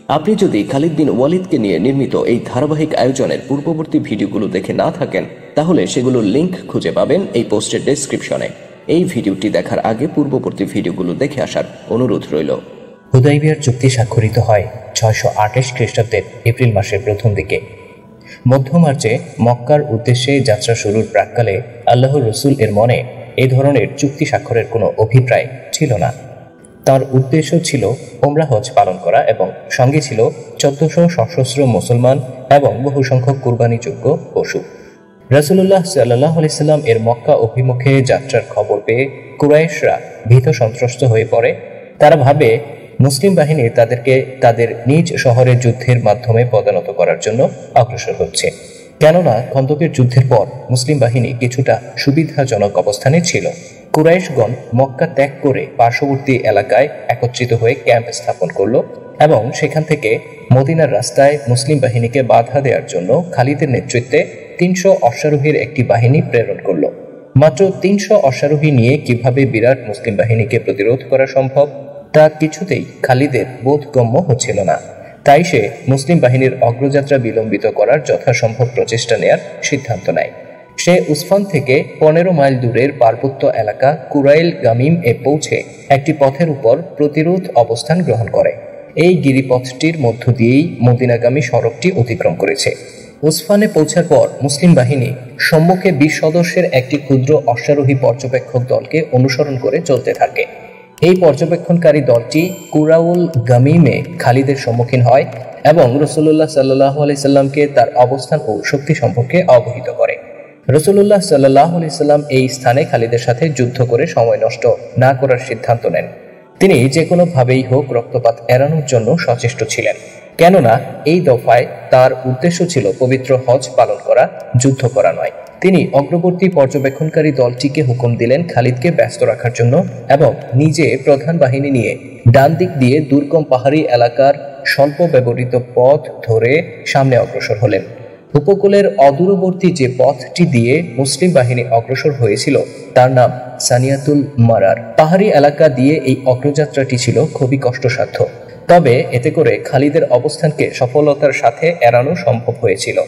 আপনি যদি খালিদ বিন ওয়ালিদকে নিয়ে নির্মিত এই ধারাবাহিক আয়োজনের পূর্ববর্তী ভিডিওগুলো দেখে না থাকেন, তাহলে সেগুলোর লিঙ্ক খুঁজে পাবেন এই পোস্টের ডেসক্রিপশনে। এই ভিডিওটি দেখার আগে পূর্ববর্তী ভিডিওগুলো দেখে আসার অনুরোধ রইল। হুদাইবিয়ার চুক্তি স্বাক্ষরিত হয় 628 খ্রিস্টাব্দের এপ্রিল মাসের প্রথম দিকে। মধ্য মার্চে মক্কার উদ্দেশ্যে যাত্রা শুরুর প্রাক্কালে আল্লাহর রসুল এর মনে এই ধরনের চুক্তি স্বাক্ষরের কোনো অভিপ্রায় ছিল না। তার উদ্দেশ্য ছিল ওমরা হজ পালন করা এবং সঙ্গে ছিল 1400 সশস্ত্র মুসলমান এবং বহু সংখ্যক কুরবানিযোগ্য পশু। রাসূলুল্লাহ সাল্লাল্লাহু আলাইহি সাল্লাম এর মক্কা অভিমুখে যাত্রার খবর পেয়ে কুরাইশরা ভীত সন্ত্রস্ত হয়ে পড়ে। তারা ভাবে মুসলিম বাহিনী তাদেরকে তাদের নিজ শহরে যুদ্ধের মাধ্যমে পদানত করার জন্য অগ্রসর হচ্ছে, কেননা খন্দকের যুদ্ধের পর মুসলিম বাহিনী কিছুটা সুবিধাজনক অবস্থানে ছিল। কুরাইশগণ মক্কা ত্যাগ করে পার্শ্ববর্তী এলাকায় একত্রিত হয়ে ক্যাম্প স্থাপন করল এবং সেখান থেকে মদিনার রাস্তায় মুসলিম বাহিনীকে বাধা দেওয়ার জন্য খালিদের নেতৃত্বে 300 অশ্বারোহীর একটি বাহিনী প্রেরণ করল। মাত্র 300 অশ্বারোহী নিয়ে কিভাবে বিরাট মুসলিম বাহিনীকে প্রতিরোধ করা সম্ভব তা কিছুতেই খালিদের বোধগম্য হচ্ছিল না। তাই সে মুসলিম বাহিনীর অগ্রযাত্রা বিলম্বিত করার যথাসম্ভব প্রচেষ্টা নেয়ার সিদ্ধান্ত নেয়। সে উসফান থেকে 15 মাইল দূরের পার্বত্য এলাকা কুরাইল গামিম এ পৌঁছে একটি পথের উপর প্রতিরোধ অবস্থান গ্রহণ করে। এই গিরিপথটির মধ্য দিয়েই মদিনাগামী সড়কটি অতিক্রম করেছে। উসফানে পৌঁছার পর মুসলিম বাহিনী সম্মুখে 20 সদস্যের একটি ক্ষুদ্র অশ্বারোহী পর্যবেক্ষক দলকে অনুসরণ করে চলতে থাকে। এই পর্যবেক্ষণকারী দলটি কুরাউল গামিমে খালিদের সম্মুখীন হয় এবং রাসূলুল্লাহ সাল্লাল্লাহু আলাইহি সাল্লামকে তার অবস্থান ও শক্তি সম্পর্কে অবহিত করে। রাসূলুল্লাহ সাল্লাল্লাহু আলাইহি সাল্লাম এই স্থানে খালিদের সাথে যুদ্ধ করে সময় নষ্ট না করার সিদ্ধান্ত নেন। তিনি যে কোনোভাবেই হোক রক্তপাত এড়ানোর জন্য সচেষ্ট ছিলেন, কেননা এই দফায় তার উদ্দেশ্য ছিল পবিত্র হজ পালন করা, যুদ্ধ করা নয়। তিনি অগ্রবর্তী পর্যবেক্ষণকারী দলটিকে হুকুম দিলেন খালিদকে ব্যস্ত রাখার জন্য এবং নিজে প্রধান বাহিনী নিয়ে ডান দিক দিয়ে দুর্গম পাহাড়ি এলাকার স্বল্প ব্যবহৃত পথ ধরে সামনে অগ্রসর হলেন। উপকূলের অদূরবর্তী যে পথটি দিয়ে মুসলিম বাহিনী অগ্রসর হয়েছিল তার নাম সানিয়াতুল মারার। পাহাড়ি এলাকা দিয়ে এই অগ্রযাত্রাটি ছিল খুবই কষ্টসাধ্য, তবে এতে করে খালিদের অবস্থানকে সফলতার সাথে এড়ানো সম্ভব হয়েছিল।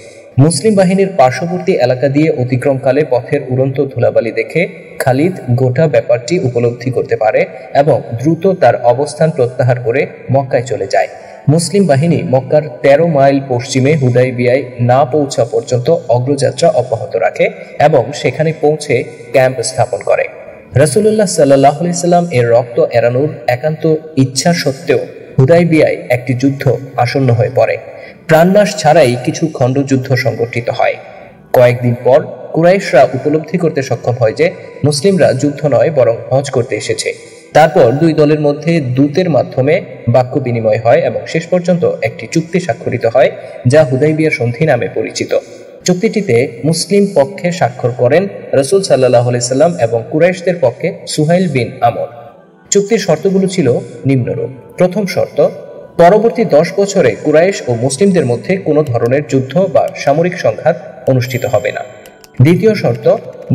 মুসলিম বাহিনীর পার্শ্ববর্তী এলাকা দিয়ে অতিক্রমকালে পথের উড়ন্ত ধুলাবালি দেখে খালিদ গোটা ব্যাপারটি উপলব্ধি করতে পারে এবং দ্রুত তার অবস্থান প্রত্যাহার করে মক্কায় চলে যায়। মুসলিম বাহিনী মক্কার 13 মাইল পশ্চিমে হুদাইবিয়ায় না পৌঁছা পর্যন্ত অগ্রযাত্রা অব্যাহত রাখে এবং সেখানে পৌঁছে ক্যাম্প স্থাপন করে। রাসূলুল্লাহ সাল্লাল্লাহু আলাইহি সাল্লাম এর রক্ত এড়ানোর একান্ত ইচ্ছা সত্ত্বেও হুদাইবিয়ায় একটি যুদ্ধ আসন্ন হয়ে পড়ে। প্রাণনাশ ছাড়াই কিছু খণ্ডযুদ্ধ সংগঠিত হয়। কয়েকদিন পর কুরাইশরা উপলব্ধি করতে সক্ষম হয় যে মুসলিমরা যুদ্ধ নয় বরং হজ করতে এসেছে। তারপর দুই দলের মধ্যে দূতের মাধ্যমে বাক্য বিনিময় হয় এবং শেষ পর্যন্ত একটি চুক্তি স্বাক্ষরিত হয় যা হুদাইবিয়া সন্ধি নামে পরিচিত। চুক্তিটিতে মুসলিম পক্ষে স্বাক্ষর করেন রাসূল সাল্লাল্লাহু আলাইহি সাল্লাম এবং কুরাইশদের পক্ষে সুহাইল বিন আমর। চুক্তির শর্তগুলো ছিল নিম্নরূপ। প্রথম শর্ত, পরবর্তী 10 বছরে কুরাইশ ও মুসলিমদের মধ্যে কোনো ধরনের যুদ্ধ বা সামরিক সংঘাত অনুষ্ঠিত হবে না। দ্বিতীয় শর্ত,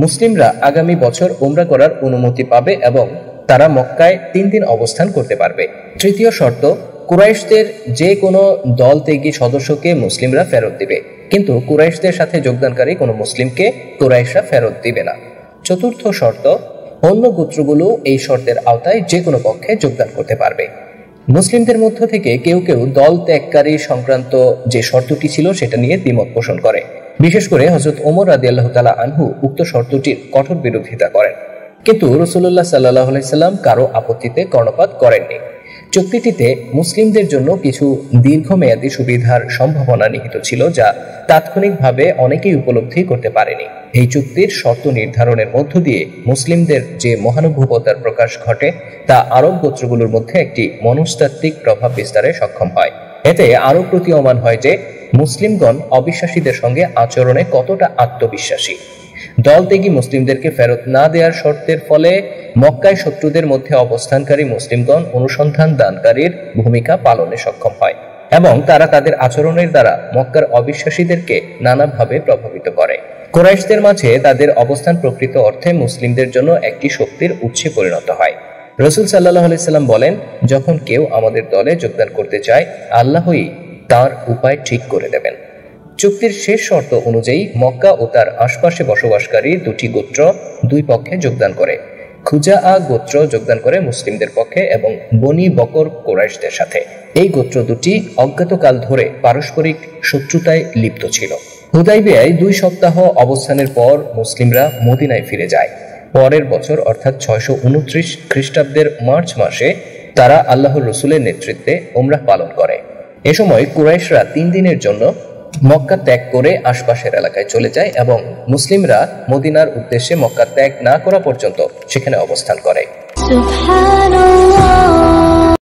মুসলিমরা আগামী বছর উমরা করার অনুমতি পাবে এবং তারা মক্কায় 3 দিন অবস্থান করতে পারবে। তৃতীয় শর্ত, কুরাইশদের যে কোনো দল ত্যাগী সদস্যকে মুসলিমরা ফেরত দিবে, কিন্তু কুরাইশদের সাথে যোগদানকারী কোনো মুসলিমকে কুরাইশরা ফেরত দিবে না। চতুর্থ শর্ত, অন্য গোত্রগুলো এই শর্তের আওতায় যে কোনো পক্ষে যোগদান করতে পারবে। মুসলিমদের মধ্য থেকে কেউ কেউ দল ত্যাগকারী সংক্রান্ত যে শর্তটি ছিল সেটা নিয়ে দ্বিমত পোষণ করে। বিশেষ করে হযরত ওমর রাদিয়াল্লাহু তাআলা আনহু উক্ত শর্তটির কঠোর বিরোধিতা করেন, কিন্তু রাসূলুল্লাহ সাল্লাল্লাহু আলাইহি সাল্লাম কারো আপত্তিতে কর্ণপাত করেননি। চুক্তিটিতে মুসলিমদের জন্য কিছু দীর্ঘমেয়াদী সুবিধার সম্ভাবনা নিহিত ছিল যা তাৎক্ষণিকভাবে অনেকেই উপলব্ধি করতে পারেনি। এই চুক্তির শর্ত নির্ধারণের মধ্য দিয়ে মুসলিমদের যে মহানুভবতার প্রকাশ ঘটে তা আরব গোত্রগুলোর মধ্যে একটি মনস্তাত্ত্বিক প্রভাব বিস্তারে সক্ষম হয়। এতে আরো প্রতীয়মান হয় যে মুসলিমগণ অবিশ্বাসীদের সঙ্গে আচরণে কতটা আত্মবিশ্বাসী। দলত্যাগী মুসলিমদেরকে ফেরত না দেওয়ার শর্তের ফলে মক্কায় শত্রুদের মধ্যে অবস্থানকারী মুসলিমগণ অনুসন্ধান দানকারীর ভূমিকা পালনে সক্ষম হয় এবং তারা তাদের আচরণের দ্বারা মক্কার অবিশ্বাসীদেরকে নানাভাবে প্রভাবিত করে। কুরাইশদের মাঝে তাদের অবস্থান প্রকৃত অর্থে মুসলিমদের জন্য একটি শক্তির উৎসে পরিণত হয়। রাসূল সাল্লাল্লাহু আলাইহি সাল্লাম বলেন, যখন কেউ আমাদের দলে যোগদান করতে চায়, আল্লাহই তার উপায় ঠিক করে দেবেন। চুক্তির শেষ শর্ত অনুযায়ী মক্কা ও তার আশপাশে বসবাসকারী দুটি গোত্র দুই পক্ষে যোগদান করে। খুজাআ গোত্র যোগদান করে মুসলিমদের পক্ষে এবং বনি বকর কুরাইশদের সাথে। এই গোত্র দুটি অজ্ঞাতকাল ধরে পারস্পরিক শত্রুতায় লিপ্ত ছিল। হুদাইবিয়ায় 2 সপ্তাহ অবস্থানের পর মুসলিমরা মদিনায় ফিরে যায়। পরের বছর অর্থাৎ 629 খ্রিস্টাব্দের মার্চ মাসে তারা আল্লাহর রসুলের নেতৃত্বে উমরাহ পালন করে। এ সময় কুরাইশরা 3 দিনের জন্য মক্কা ত্যাগ করে আশপাশের এলাকায় চলে যায় এবং মুসলিমরা মদিনার উদ্দেশ্যে মক্কা ত্যাগ না করা পর্যন্ত সেখানে অবস্থান করে। সুবহানাল্লাহ।